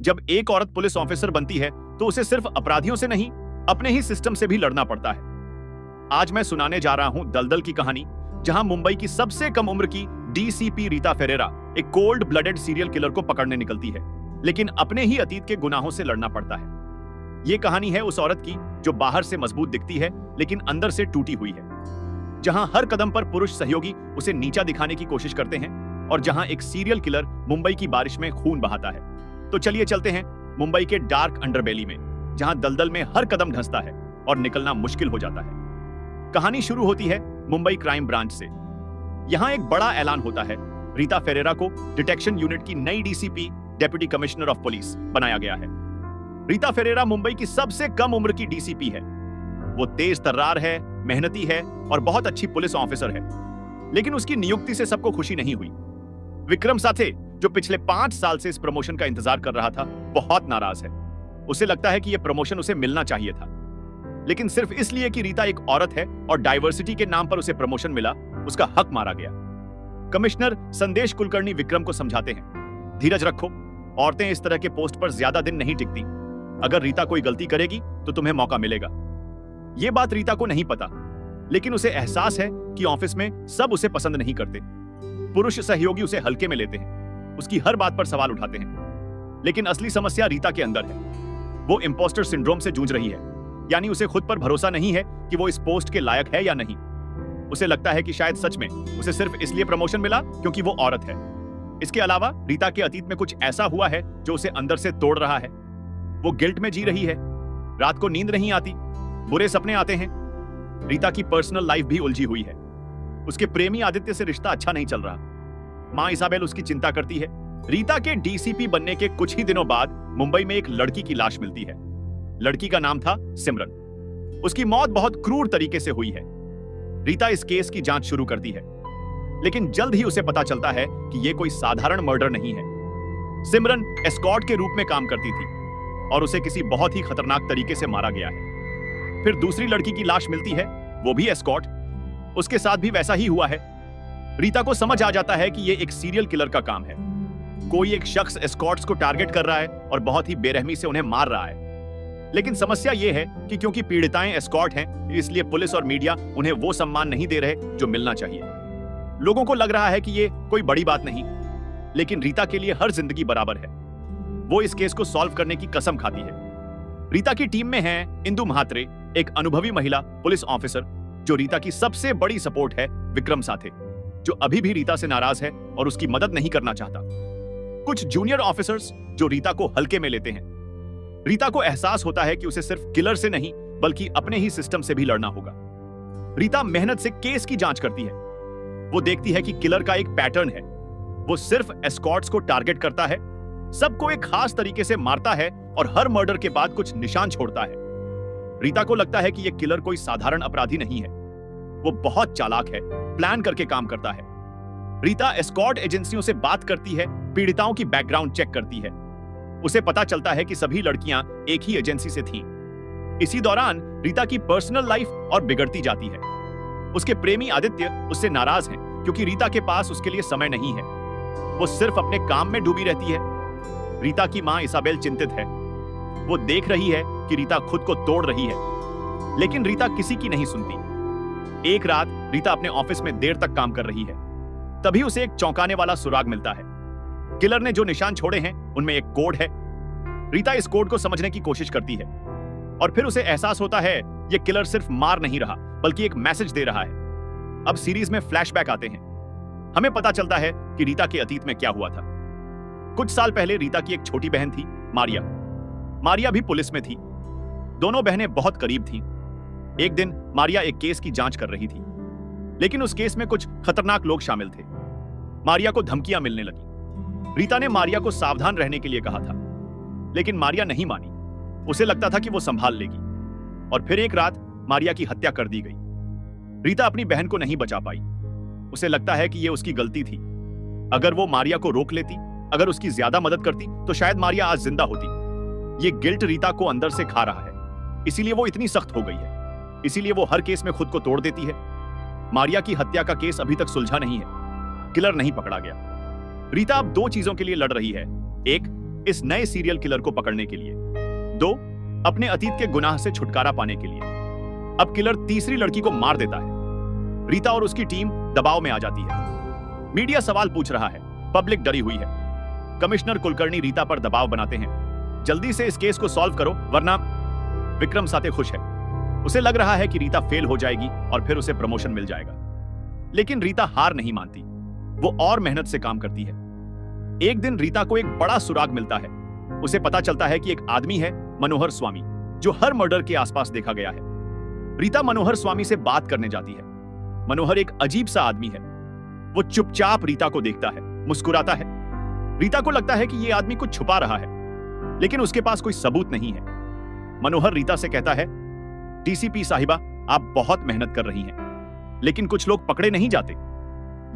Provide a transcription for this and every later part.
जब एक औरत पुलिस ऑफिसर बनती है तो उसे सिर्फ अपराधियों से नहीं, अपने ही सिस्टम से भी लड़ना पड़ता है। आज मैं सुनाने जा रहा हूं दलदल की कहानी, जहां मुंबई की सबसे कम उम्र की डीसीपी रीता फेरेरा एक कोल्ड ब्लडेड सीरियल किलर को पकड़ने निकलती है, लेकिन अपने ही अतीत के गुनाहों से लड़ना पड़ता है। यह कहानी है उस औरत की जो बाहर से मजबूत दिखती है लेकिन अंदर से टूटी हुई है, जहां हर कदम पर पुरुष सहयोगी उसे नीचा दिखाने की कोशिश करते हैं और जहां एक सीरियल किलर मुंबई की बारिश में खून बहाता है। तो चलिए चलते हैं मुंबई के डार्क अंडरबेली में, जहां दलदल में हर कदम धंसता है और निकलना मुश्किल हो जाता है। कहानी शुरू होती है मुंबई क्राइम ब्रांच से। यहां एक बड़ा ऐलान होता है, रीता फेरेरा को डिटेक्शन यूनिट की नई DCP, deputy commissioner of police बनाया गया है। रीता फेरेरा मुंबई की सबसे कम उम्र की डीसीपी है। वो तेज तर्रार है, मेहनती है और बहुत अच्छी पुलिस ऑफिसर है, लेकिन उसकी नियुक्ति से सबको खुशी नहीं हुई। विक्रम साथे, जो पिछले 5 साल से इस प्रमोशन का इंतजार कर रहा था, बहुत नाराज है। उसे लगता है कि यह प्रमोशन उसे मिलना चाहिए था, लेकिन सिर्फ इसलिए कि रीता एक औरत है और डाइवर्सिटी के नाम पर उसे प्रमोशन मिला, उसका हक मारा गया। कमिश्नर संदेश कुलकर्णी विक्रम को समझाते हैं, धीरज रखो, औरतें इस तरह के पोस्ट पर ज्यादा दिन नहीं टिकती। अगर रीता कोई गलती करेगी तो तुम्हें मौका मिलेगा। यह बात रीता को नहीं पता, लेकिन उसे एहसास है कि ऑफिस में सब उसे पसंद नहीं करते। पुरुष सहयोगी उसे हल्के में लेते हैं, उसकी हर बात पर सवाल उठाते हैं। लेकिन असली समस्या रीता के अंदर है। वो इंपोस्टर सिंड्रोम से जूझ रही है, यानी उसे खुद पर भरोसा नहीं है कि वो इस पोस्ट के लायक है या नहीं। उसे लगता है कि शायद सच में उसे सिर्फ इसलिए प्रमोशन मिला क्योंकि वो औरत है। इसके अलावा रीता के अतीत में कुछ ऐसा हुआ है जो उसे अंदर से तोड़ रहा है। वो गिल्ट में जी रही है, रात को नींद नहीं आती, बुरे सपने आते हैं। रीता की पर्सनल लाइफ भी उलझी हुई है। उसके प्रेमी आदित्य से रिश्ता अच्छा नहीं चल रहा। मां इसाबेल उसकी चिंता करती है। रीता के डीसीपी बनने के कुछ ही दिनों बाद मुंबई में एक लड़की की लाश मिलती है। लड़की का नाम था सिमरन। उसकी मौत बहुत क्रूर तरीके से हुई है। रीता इस केस की जांच शुरू करती है, लेकिन जल्द ही उसे पता चलता है कि यह कोई साधारण मर्डर नहीं है। सिमरन एस्कॉर्ट के रूप में काम करती थी और उसे किसी बहुत ही खतरनाक तरीके से मारा गया है। फिर दूसरी लड़की की लाश मिलती है, वो भी एस्कॉर्ट। उसके साथ भी वैसा ही हुआ है। रीता को समझ आ जाता है कि यह एक सीरियल किलर का काम है। कोई एक शख्स एस्कॉर्ट्स को टारगेट कर रहा है और बहुत ही बेरहमी से उन्हें मार रहा है। लेकिन समस्या यह है कि क्योंकि पीड़िताएं एस्कॉर्ट हैं, इसलिए पुलिस और मीडिया उन्हें वो सम्मान नहीं दे रहे जो मिलना चाहिए। लोगों को लग रहा है कि यह कोई बड़ी बात नहीं, लेकिन रीता के लिए हर जिंदगी बराबर है। वो इस केस को सॉल्व करने की कसम खाती है। रीता की टीम में है इंदु महात्रे, एक अनुभवी महिला पुलिस ऑफिसर, जो रीता की सबसे बड़ी सपोर्ट है विक्रम साथे, जो अभी भी रीता से नाराज है और उसकी मदद नहीं करना चाहता। कुछ जूनियर ऑफिसर्स जो रीता को हल्के में लेते हैं। रीता को एहसास होता है कि उसे सिर्फ किलर से नहीं बल्कि अपने ही सिस्टम से भी लड़ना होगा। रीता मेहनत से केस की जांच करती है। वो देखती है कि किलर का एक पैटर्न है। वो सिर्फ एस्कॉर्ट्स को टारगेट करता है, सबको एक खास तरीके से मारता है और हर मर्डर के बाद कुछ निशान छोड़ता है। रीता को लगता है कि यह किलर कोई साधारण अपराधी नहीं है। वो बहुत चालाक है, प्लान करके काम करता है। रीता एस्कॉर्ट एजेंसियों से बात करती है, पीड़िताओं की बैकग्राउंड चेक करती है। उसे पता चलता है कि सभी लड़कियां एक ही एजेंसी से थीं। इसी दौरान रीता की पर्सनल लाइफ और बिगड़ती जाती है। उसके प्रेमी आदित्य उससे नाराज हैं क्योंकि रीता के पास उसके लिए समय नहीं है। वो सिर्फ अपने काम में डूबी रहती है। रीता की मां इसाबेल चिंतित है। वो देख रही है कि रीता खुद को तोड़ रही है, लेकिन रीता किसी की नहीं सुनती। एक रात रीता अपने ऑफिस में देर तक काम कर रही है, तभी उसे एक चौंकाने वाला सुराग मिलता है। किलर ने जो निशान छोड़े हैं उनमें एक कोड है। रीता इस कोड को समझने की कोशिश करती है और फिर उसे एहसास होता है यह किलर सिर्फ मार नहीं रहा बल्कि एक मैसेज दे रहा है। अब सीरीज में फ्लैशबैक आते हैं। हमें पता चलता है कि रीता के अतीत में क्या हुआ था। कुछ साल पहले रीता की एक छोटी बहन थी, मारिया। मारिया भी पुलिस में थी। दोनों बहनें बहुत करीब थीं। एक दिन मारिया एक केस की जांच कर रही थी, लेकिन उस केस में कुछ खतरनाक लोग शामिल थे। मारिया को धमकियां मिलने लगी। रीता ने मारिया को सावधान रहने के लिए कहा था, लेकिन मारिया नहीं मानी। उसे लगता था कि वो संभाल लेगी। और फिर एक रात मारिया की हत्या कर दी गई। रीता अपनी बहन को नहीं बचा पाई। उसे लगता है कि यह उसकी गलती थी। अगर वो मारिया को रोक लेती, अगर उसकी ज्यादा मदद करती, तो शायद मारिया आज जिंदा होती। ये गिल्ट रीता को अंदर से खा रहा है, इसीलिए वो इतनी सख्त हो गई है। इसीलिए वो हर केस में खुद को तोड़ देती है। मारिया की हत्या का केस अभी तक सुलझा नहीं है, किलर नहीं पकड़ा गया। रीता अब दो चीजों के लिए लड़ रही है। एक, इस नए सीरियल किलर को पकड़ने के लिए। 2. अपने अतीत के गुनाह से छुटकारा पाने के लिए। अब किलर तीसरी लड़की को मार देता है। रीता और उसकी टीम दबाव में आ जाती है। मीडिया सवाल पूछ रहा है, पब्लिक डरी हुई है। कमिश्नर कुलकर्णी रीता पर दबाव बनाते हैं, जल्दी से इस केस को सॉल्व करो वरना। विक्रम साथे खुश है। उसे लग रहा है कि रीता फेल हो जाएगी और फिर उसे प्रमोशन मिल जाएगा। लेकिन रीता हार नहीं मानती। वो और मेहनत से काम करती है। एक दिन रीता को एक बड़ा सुराग मिलता है। उसे पता चलता है कि एक आदमी है, मनोहर स्वामी, जो हर मर्डर के आसपास देखा गया है। रीता मनोहर स्वामी से बात करने जाती है। मनोहर एक अजीब सा आदमी है। वो चुपचाप रीता को देखता है, मुस्कुराता है। रीता को लगता है कि यह आदमी कुछ छुपा रहा है, लेकिन उसके पास कोई सबूत नहीं है। मनोहर रीता से कहता है, डीसीपी साहिबा, आप बहुत मेहनत कर रही हैं, लेकिन कुछ लोग पकड़े नहीं जाते।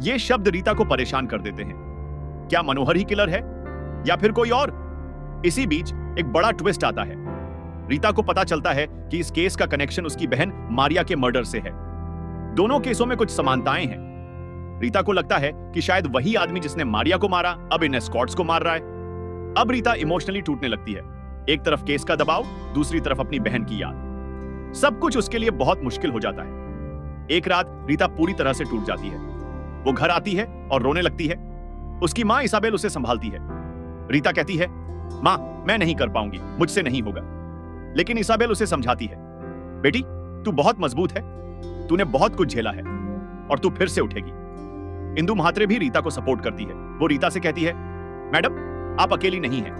ये शब्द रीता को परेशान कर देते हैं। क्या मनोहर ही किलर है या फिर कोई और? इसी बीच एक बड़ा ट्विस्ट आता है। रीता को पता चलता है कि इस केस का कनेक्शन उसकी बहन मारिया के मर्डर से है। दोनों केसों में कुछ समानताएं हैं। रीता को लगता है कि शायद वही आदमी जिसने मारिया को मारा अब इन एस्कॉर्ट्स को मार रहा है। अब रीता इमोशनली टूटने लगती है। एक तरफ केस का दबाव, दूसरी तरफ अपनी बहन की याद। सब कुछ उसके लिए बहुत मुश्किल हो जाता है। एक रात रीता पूरी तरह से टूट जाती है। वो घर आती है और रोने लगती है। उसकी मां इसाबेल उसे संभालती है। रीता कहती है, मां, मैं नहीं कर पाऊंगी, मुझसे नहीं होगा। लेकिन इसाबेल उसे समझाती है, बेटी, तू बहुत मजबूत है, तूने बहुत कुछ झेला है और तू फिर से उठेगी। इंदु महात्रे भी रीता को सपोर्ट करती है। वो रीता से कहती है, मैडम, आप अकेली नहीं हैं,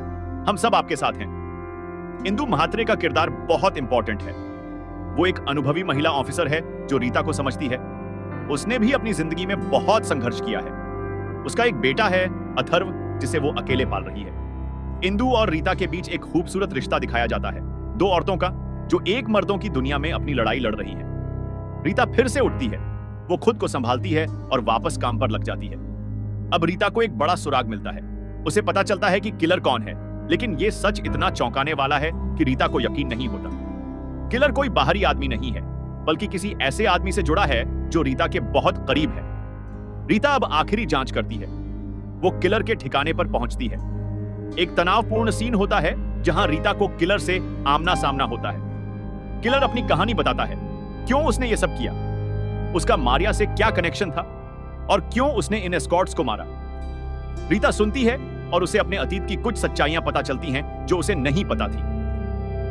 हम सब आपके साथ हैं। इंदु महात्रे का किरदार बहुत इंपॉर्टेंट है। वो एक अनुभवी महिला ऑफिसर है जो रीता को समझती है। उसने भी अपनी जिंदगी में बहुत संघर्ष किया है। उसका एक बेटा है, अथर्व, जिसे वो अकेले पाल रही है। इंदु और रीता के बीच एक खूबसूरत रिश्ता दिखाया जाता है, दो औरतों का जो एक मर्दों की दुनिया में अपनी लड़ाई लड़ रही हैं। रीता फिर से उठती है, वो खुद को संभालती है और वापस काम पर लग जाती है। अब रीता को एक बड़ा सुराग मिलता है। उसे पता चलता है कि किलर कौन है, लेकिन यह सच इतना चौंकाने वाला है कि रीता को यकीन नहीं होता। किलर कोई बाहरी आदमी नहीं है, बल्कि किसी ऐसे आदमी से जुड़ा है जो रीता के बहुत करीब है। रीता अब आखिरी जांच करती है। वो किलर के ठिकाने पर पहुंचती है। एक तनावपूर्ण सीन होता है जहां रीता को किलर से आमना सामना होता है। किलर अपनी कहानी बताता है, क्यों उसने ये सब किया, उसका मारिया से क्या कनेक्शन था और क्यों उसने इन एस्कॉर्ट्स को मारा। रीता सुनती है और उसे अपने अतीत की कुछ सच्चाइयां पता चलती हैं जो उसे नहीं पता थी।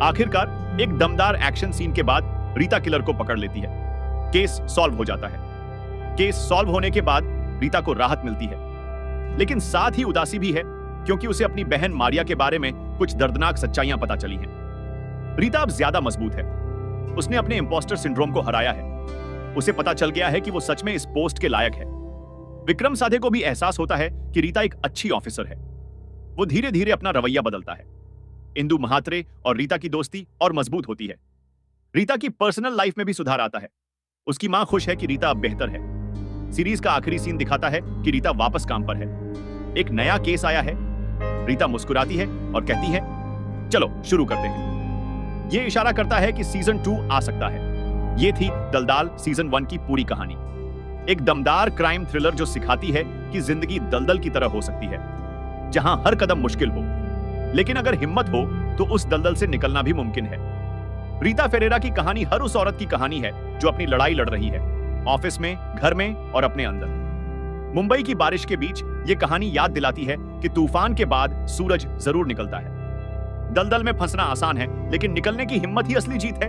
आखिरकार एक दमदार एक्शन सीन के बाद रीता किलर को पकड़ लेती है। केस सॉल्व हो जाता है। केस सॉल्व होने के बाद रीता को राहत मिलती है, लेकिन साथ ही उदासी भी है, क्योंकि उसे अपनी बहन मारिया के बारे में कुछ दर्दनाक सच्चाइयां पता चली हैं। रीता अब ज्यादा मजबूत है। उसने अपने इंपोस्टर सिंड्रोम को हराया है। उसे पता चल गया है कि वो सच में इस पोस्ट के लायक है। विक्रम साधे को भी एहसास होता है कि रीता एक अच्छी ऑफिसर है। वो धीरे धीरे अपना रवैया बदलता है। इंदु महात्रे और रीता की दोस्ती और मजबूत होती है। रीता की पर्सनल लाइफ में भी सुधार आता है। उसकी मां खुश है कि रीता अब बेहतर है। सीरीज का आखिरी सीन दिखाता है कि रीता वापस काम पर है। एक नया केस आया है। रीता मुस्कुराती है और कहती है, चलो शुरू करते हैं। यह इशारा करता है कि सीजन 2 आ सकता है। यह थी दलदाल सीजन 1 की पूरी कहानी। एक दमदार क्राइम थ्रिलर जो सिखाती है कि जिंदगी दलदल की तरह हो सकती है, जहां हर कदम मुश्किल हो, लेकिन अगर हिम्मत हो तो उस दलदल से निकलना भी मुमकिन है। रीता फेरेरा की कहानी हर उस औरत की कहानी है जो अपनी लड़ाई लड़ रही है, ऑफिस में, घर में और अपने अंदर। मुंबई की बारिश के बीच यह कहानी याद दिलाती है कि तूफान के बाद सूरज जरूर निकलता है। दलदल में फंसना आसान है, लेकिन निकलने की हिम्मत ही असली जीत है।